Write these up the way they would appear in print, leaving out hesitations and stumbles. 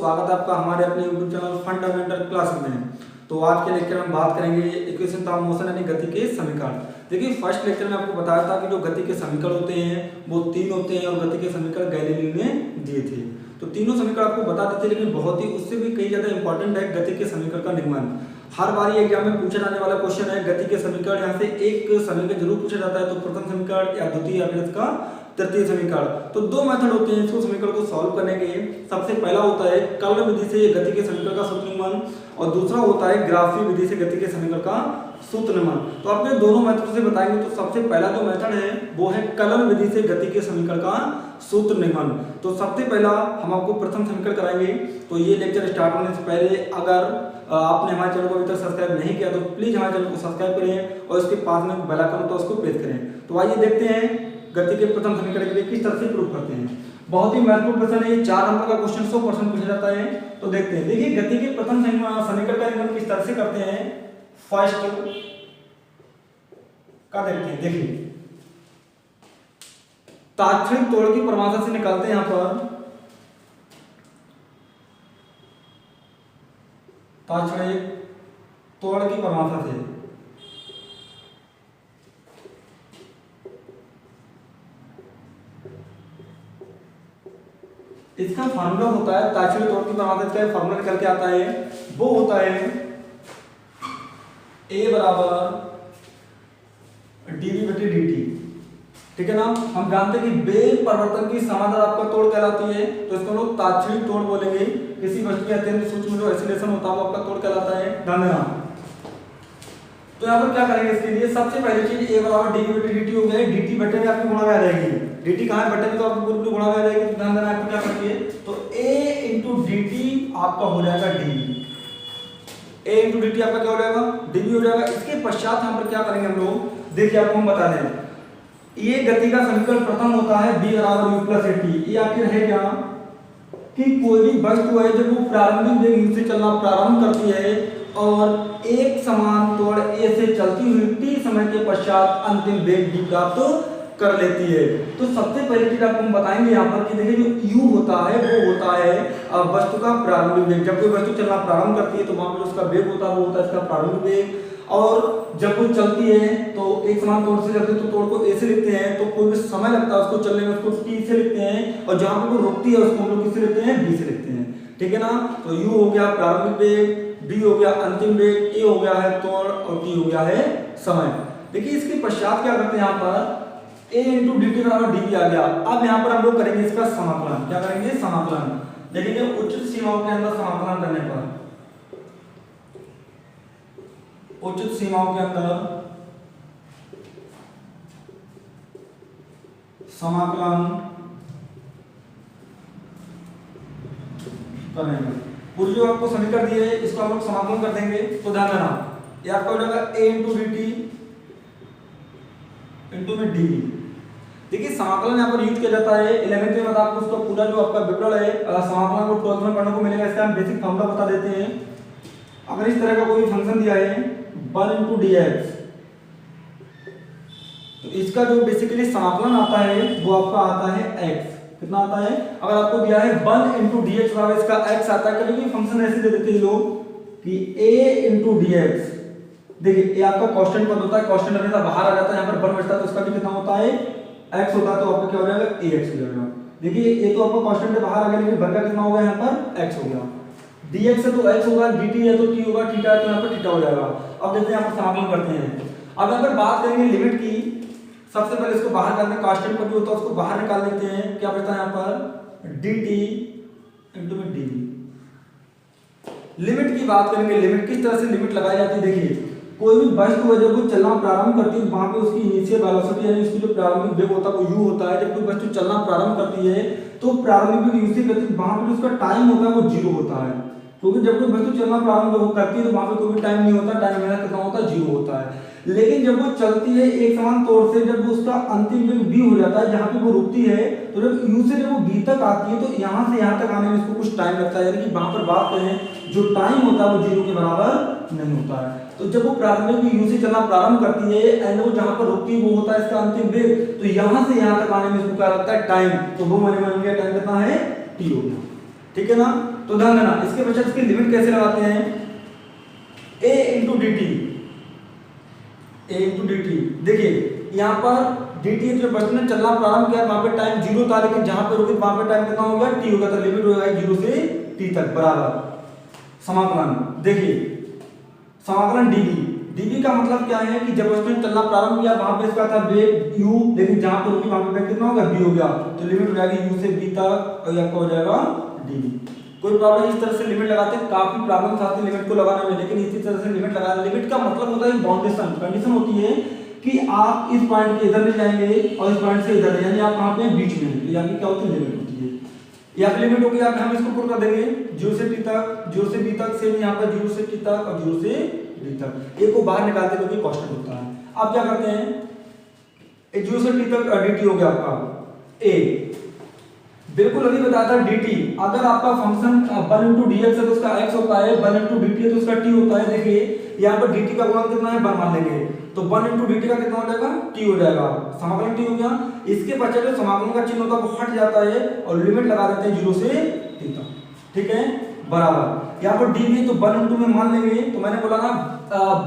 स्वागत है आपका हमारे अपने YouTube चैनल फंडामेंटल क्लासेस में। तो आज के लेक्चर में हम बात करेंगे इक्वेशन ऑफ मोशन यानी गति के समीकरण। देखिए फर्स्ट लेक्चर में आपको बताया था कि जो गति के समीकरण होते हैं वो तीन होते हैं और गति के समीकरण गैलीलियो ने दिए थे। तो तीनों समीकरण आपको बता देते हैं, लेकिन बहुत ही उससे भी कई ज्यादा इंपॉर्टेंट है गति के समीकरण का निगमन। हर बार ये एग्जाम में पूछा जाने वाला क्वेश्चन है गति के समीकरण। यहाँ से एक समीकरण जरूर पूछा जाता है, तो प्रथम समीकरण या द्वितीय या फिर इसका तृतीय समीकरण। तो दो मेथड होते हैं इसको समीकरण को सॉल्व करने के। सबसे पहला होता है कलन विधि से गति के समीकरण का सूत्र निगमन और दूसरा होता है ग्राफी विधि से गति के समीकरण का सूत्र निगमन। तो आपने दोनों मेथड से बताएंगे। तो सबसे पहला जो मेथड है वो है कलन विधि से गति के समीकरण का सूत्र निगमन। तो सबसे पहला हम आपको प्रथम समीकरण कराएंगे। तो ये लेक्चर स्टार्ट होने से पहले अगर आपने हमारे चैनल को अभी तक सब्सक्राइब नहीं किया तो प्लीज हमारे चैनल को सब्सक्राइब करें और इसके पास में बेल आइकन तो उसको प्रेस करें। तो आइए देखते हैं गति के प्रथम समीकरण के लिए किस तरह से प्रूव करते हैं। बहुत ही महत्वपूर्ण प्रश्न है, ये 4 नंबर का क्वेश्चन 100% पूछा जाता है। तो देखते हैं, देखिए गति के प्रथम समीकरण का निगमन किस तरह से करते हैं। फर्स्ट का देखते हैं, देखिए तात्क्षणिक त्वरण की परिभाषा से निकालते हैं। यहाँ पर तात्क्षणिक त्वरण की परिभाषा से इसका फार्मूला होता है, तात्क्षणिक त्वरण की परिभाषा का फार्मूला निकल के आता है, वो होता है A बराबर dv/dt। ठीक है ना। हम जानते हैं कि वेग परिवर्तन की समांतर आपका त्वरण कहलाती है, तो इसको हम लोग तात्क्षणिक त्वरण बोलेंगे। किसी वस्तु के अत्यंत सूक्ष्म जो एक्सीलरेशन होता है वो आपका त्वरण कहलाता है। ध्यान देना। तो यहाँ पर क्या करेंगे, इसके लिए सबसे पहली चीज A बराबर dv/dt हो गया। dt बटे में आपकी गुणा में आ जाएगी। dt कहाँ है, बटे में, तो आपको पूरी गुणा में आ जाएगी। तो ध्यान देना आपको क्या करती है, तो A × dt आपका हो जाएगा dv। A × dt आपका क्या हो जाएगा, dv हो जाएगा। इसके पश्चात हम पर क्या करेंगे हम लोग, देखिए आपको हम बता दें, ये गति का समीकरण प्रथम होता है b बराबर u + at। ये आखिर है क्या कि कोई भी वस्तु है जब वो प्रारंभिक वेग u से चलना प्रारंभ करती है और एक समान त्वरण a से चलती हुई t समय के पश्चात अंतिम वेग v प्राप्त कर लेती है। तो सबसे पहली चीज आपको हम बताएंगे यहाँ पर कि देखिए जो u होता है वो होता है वस्तु का प्रारंभिक वेग। जब कोई वस्तु चलना प्रारंभ करती है तो वहां पर उसका वेग होता है, वो होता है इसका प्रारंभिक वेग। और जब वो चलती है तो एक समान त्वरण से चलती है तो त्वरण को a से लिखते हैं, तो कोई भी समय लगता है उसको चलने में उसको t से लिखते हैं, और जहां पर वो रुकती है उसको हम लोग किससे लिखते हैं, b से लिखते हैं। ठीक है ना। तो u हो गया प्रारंभिक वेग, b हो गया अंतिम वेग, a हो गया है त्वरण और t हो गया है समय। देखिए इसके पश्चात क्या करते हैं, यहाँ पर a × dt बराबर dv आ गया। अब यहाँ पर हम लोग करेंगे इसका समाकलन। क्या करेंगे, समाकलन। देखेंगे उचित सीमाओं के अंदर समाकलन करने पर, उचित सीमाओं के अंदर समाकलन करेंगे। पूरी जो आपको समीकरण दिए है इसको हम लोग समाकलन कर देंगे। तो ध्यान देना, ये आपका हो जाएगा a × dt में dv। देखिए समाकलन यहाँ पर यूज किया जाता है 11th में, आपको उसका पूरा जो आपका विवरण है समाकलन को 12th में पढ़ने को मिलेगा। इसका हम बेसिक फार्मूला बता देते हैं। अगर इस तरह का कोई फंक्शन दिया है 1 × dx, तो इसका जो बेसिकली समाकलन आता है वो आपका आता है x। कितना आता है, अगर आपको दिया है 1 × dx बराबर इसका x आता है। कभी भी फंक्शन ऐसे दे देते हैं लोग कि a × dx। देखिए ये आपका कांस्टेंट पद होता है, कांस्टेंट हमेशा बाहर आ जाता है, यहाँ पर 1 बचता है तो इसका भी कितना होता है, x होता है। तो आपका क्या हो जाएगा, ax हो जाएगा। देखिए ये तो आपका कांस्टेंट बाहर आ गया, लेकिन वर्ग का कितना हो गया, यहाँ पर x हो गया। dx है तो x होगा, dt है तो t होगा, थीटा है तो यहाँ पर थीटा हो जाएगा। अब देखते हैं यहाँ पर समाकलन करते हैं। अब यहाँ पर बात करेंगे लिमिट की। सबसे पहले इसको बाहर करने, कांस्टेंट पद भी होता है उसको बाहर निकाल लेते हैं। क्या बचता है यहाँ पर, dt × dv। लिमिट की बात करेंगे, लिमिट किस तरह से लिमिट लगाई जाती है। देखिए कोई भी वस्तु है जब वो चलना प्रारंभ करती है वहां पे उसकी इनिशियल वेलोसिटी यानी उसकी जो प्रारंभिक वेग होता है वो u होता है। जब कोई वस्तु चलना प्रारंभ करती है तो प्रारंभिक वेग u से गति, वहां पे उसका टाइम होता है वो 0 होता है, क्योंकि जब कोई वस्तु चलना प्रारंभ करती है तो वहां पे कोई भी टाइम नहीं होता, टाइम हमेशा कितना होता है, 0 होता है। लेकिन जब वो चलती है एक समान तौर से, जब उसका अंतिम वेग v हो जाता है, जहां पे वो रुकती है, तो जब u से जब वो v तक आती है तो यहां से यहां तक आने में इसको कुछ टाइम लगता है। यानी कि वहां पर बात करें जो टाइम होता है वो 0 के बराबर नहीं होता है। तो जब वो प्रारंभिक वेग u से चलना प्रारंभ करती है एंड वो जहां पर रुकती है वो होता है इसका अंतिम वेग, तो यहां से यहां तक आने में इसको क्या लगता है, टाइम। तो वो मैंने मान लिया टाइम कितना है, t हो गया। ठीक है ना। तो ध्यान देना, इसके पश्चात इसकी लिमिट कैसे लगाते हैं, a into D T, a into D T. देखिए यहाँ पर dt जो बचपन में चलना प्रारंभ किया वहां पे टाइम 0 था, लेकिन जहां पे रुके वहां पे टाइम कितना हो गया, t हो गया, तो लिमिट हो गया 0 से t तक बराबर समाकलन। देखिए समाकलन dv, dv का मतलब क्या है कि जब उसने चलना प्रारंभ किया वहां पे इसका था वेग u, लेकिन जहां पे रुकी वहां पे वेग कितना हो गया, v हो गया, तो लिमिट हो जाएगी u से b तक और ये आपका हो जाएगा dv। कोई प्रॉब्लम, इस तरह से लिमिट लगाते हैं, काफी प्रॉब्लम्स आती है लिमिट को लगाने में, लेकिन इसी तरह से लिमिट लगाना, लिमिट का मतलब होता है बाउंडेशन, कंडीशन होती है कि आप इस पॉइंट के इधर ले जाएंगे और इस पॉइंट से इधर, यानी आप कहां पे बीच में, तो यहाँ की क्या होती है, लिमिट होती है। यहाँ पे लिमिट होगी, आप हम इसको पुट कर देंगे 0 से t तक, 0 से b तक, सेम यहाँ पर 0 से t तक और 0 से d तक, a को बाहर निकालते हैं क्योंकि कांस्टेंट होता है। अब क्या करते हैं, 0 से t तक dt हो गया आपका a, बिल्कुल अभी बताया था dt, अगर आपका फंक्शन 1 into dx है तो उसका x होता है, 1 into dt है तो उसका t होता है। देखिए यहाँ पर dt का गुणांक कितना है, 1 मान लेंगे, तो 1 into dt का कितना हो जाएगा, t हो जाएगा, समाकलन t हो गया। इसके पश्चात जो समाकलन का चिन्ह होता है वो हट जाता है और लिमिट लगा देते हैं 0 से t तक, ठीक है, बराबर। यहाँ पर dv तो 1 into में मान लेंगे, तो मैंने बोला ना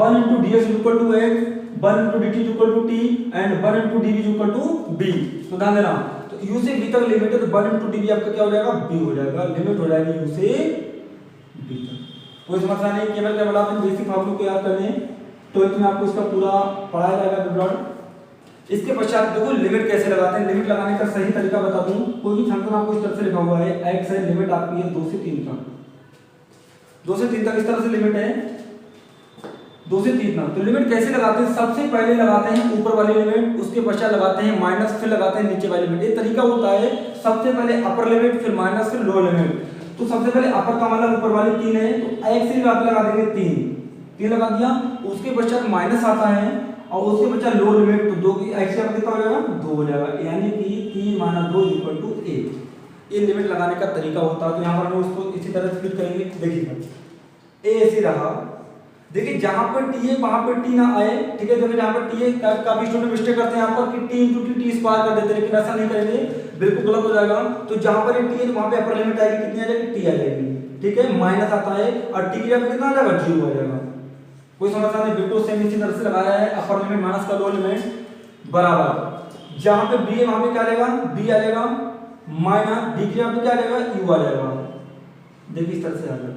1 into dx equal to x, 1 into dt equal to t and 1 into dv equal to b। तो ध्यान देना, तो u से b तक लिमिट है, तो 1 into dv आपका क्या हो जाएगा, b हो जाएगा, लिमिट हो जाएगी u से b तक। कोई समस्या नहीं, केवल क्या बोला आपने बेसिक फॉर्मूले को याद करने, तो इसमें आपको इसका पूरा पढ़ाया जाएगा विवरण। इसके पश्चात देखो लिमिट कैसे लगाते हैं, लिमिट लगाने का सही तरीका बता दूं। कोई भी फंक्शन आपको इस तरह से लिखा हुआ है, x है, लिमिट आपकी है 2 से 3 तक, 2 से 3 तक इस तरह से लिमिट है, 2 से 3 तक। तो लिमिट कैसे लगाते हैं, सबसे पहले लगाते हैं ऊपर वाली लिमिट, उसके पश्चात लगाते हैं माइनस, फिर लगाते हैं नीचे वाली लिमिट। ये तरीका होता है, सबसे पहले अपर लिमिट, फिर माइनस, फिर लोअर लिमिट। तो सबसे पहले अपर का मतलब ऊपर वाली 3 है, तो x से लगा देंगे 3 लगा दिया, उसके पश्चात माइनस आता है और उसके पश्चात लोअर लिमिट, तो 2 की x का कितना हो जाएगा, 2 हो जाएगा, यानी कि 3 - 2 = 1। ये लिमिट लगाने का तरीका होता है। तो यहाँ पर हम उसको इसी तरह से फिट करेंगे। देखिए a ऐसे रहा, देखिए जहां पर t है वहां पर t ना आए, ठीक है, देखिए जहां पर t है, काफी स्टूडेंट मिस्टेक करते हैं यहाँ पर कि t × t स्क्वायर कर देते हैं, लेकिन ऐसा नहीं करेंगे, बिल्कुल गलत हो जाएगा। तो जहां पर t है तो वहां पे अपर लिमिट आएगी, कितनी आ जाएगी, t आ जाएगी, ठीक है, माइनस आता है और t की जगह कितना आ जाएगा, 0 आ जाएगा। कोई समस्या नहीं, बिल्कुल सेम इसी तरह से लगाया है, अपर लिमिट माइनस का लोअर लिमिट बराबर। जहां पे b है वहां पे क्या आ जाएगा, b आ जाएगा, माइनस d की जगह पे क्या आ जाएगा, u आ जाएगा। देखिए इस तरह से आ जाएगा,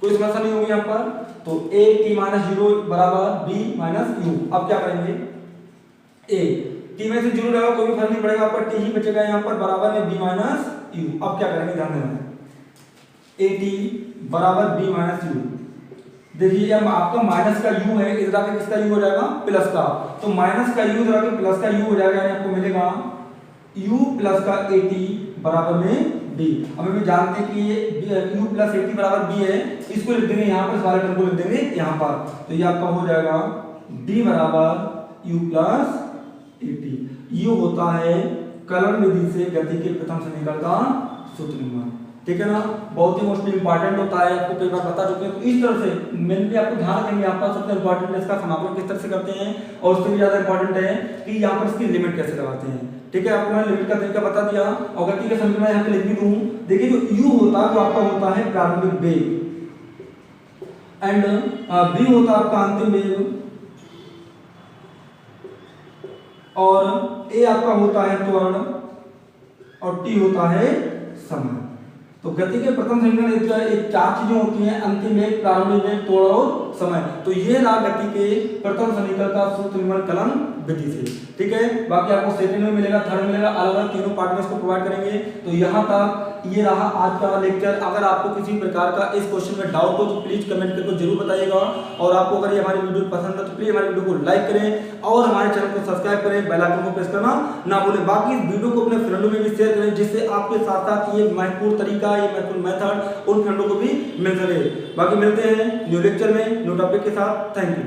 कोई समस्या नहीं होगी यहाँ पर। तो a t - 0 बराबर b - u। अब क्या करेंगे, a t में से 0 रहेगा, कोई भी फर्क नहीं पड़ेगा, पर t ही बचेगा यहाँ पर, बराबर में b - u। अब क्या करेंगे, ध्यान देना, a t बराबर b - u। देखिए अब आपका माइनस का u है, इधर आके किसका u हो जाएगा, प्लस का, तो माइनस का u इधर आके प्लस का u हो जाएगा, यानी आपको मिलेगा u प्लस का at बराबर में b। अब हम जानते हैं कि ये u प्लस at बराबर b है, इसको लिख देंगे यहाँ पर, सारे टर्म को लिख देंगे यहाँ पर, तो ये आपका हो जाएगा b बराबर u प्लस at। u होता है कलन विधि से गति के प्रथम समीकरण का सूत्र निम्न, ठीक है ना, बहुत ही मोस्टली इंपॉर्टेंट होता है, आपको कई बार बता चुके हैं। तो इस तरह से मेनली आपको ध्यान रखेंगे, यहाँ पर सबसे इंपॉर्टेंट इसका समाकलन किस तरह से करते हैं, और उससे भी ज्यादा इंपॉर्टेंट है कि यहाँ पर इसकी लिमिट कैसे लगाते हैं, ठीक है। आपको मैंने लिमिट का तरीका बता दिया और गति के समीकरण यहाँ पे लिख भी दूं। देखिए जो u होता है वो आपका होता है प्रारंभिक वेग एंड b होता है आपका अंतिम वेग, और a आपका होता है त्वरण और t होता है समय। तो गति के प्रथम समीकरण एक 4 चीजें होती हैं, अंतिम वेग, प्रारंभिक वेग, त्वरण और समय। तो ये रहा गति के प्रथम समीकरण का सूत्र निम्न कलन विधि से, ठीक है। बाकी आपको सेकंड में मिलेगा, थर्ड में मिलेगा, अलग अलग तीनों पार्ट में इसको प्रोवाइड करेंगे। तो यहाँ तक ये रहा आज का लेक्चर। अगर आपको किसी प्रकार का इस क्वेश्चन में डाउट हो तो प्लीज कमेंट करके जरूर बताइएगा, और आपको अगर ये हमारी वीडियो पसंद है तो प्लीज हमारी वीडियो को लाइक करें और हमारे चैनल को सब्सक्राइब करें, बेल आइकन को प्रेस करना ना भूलें। बाकी इस वीडियो को अपने फ्रेंडों में भी शेयर करें, जिससे आपके साथ साथ ये महत्वपूर्ण तरीका, ये महत्वपूर्ण मेथड उन फ्रेंडों को भी मिल सके। बाकी मिलते हैं न्यू लेक्चर में न्यू टॉपिक के साथ। Thank you.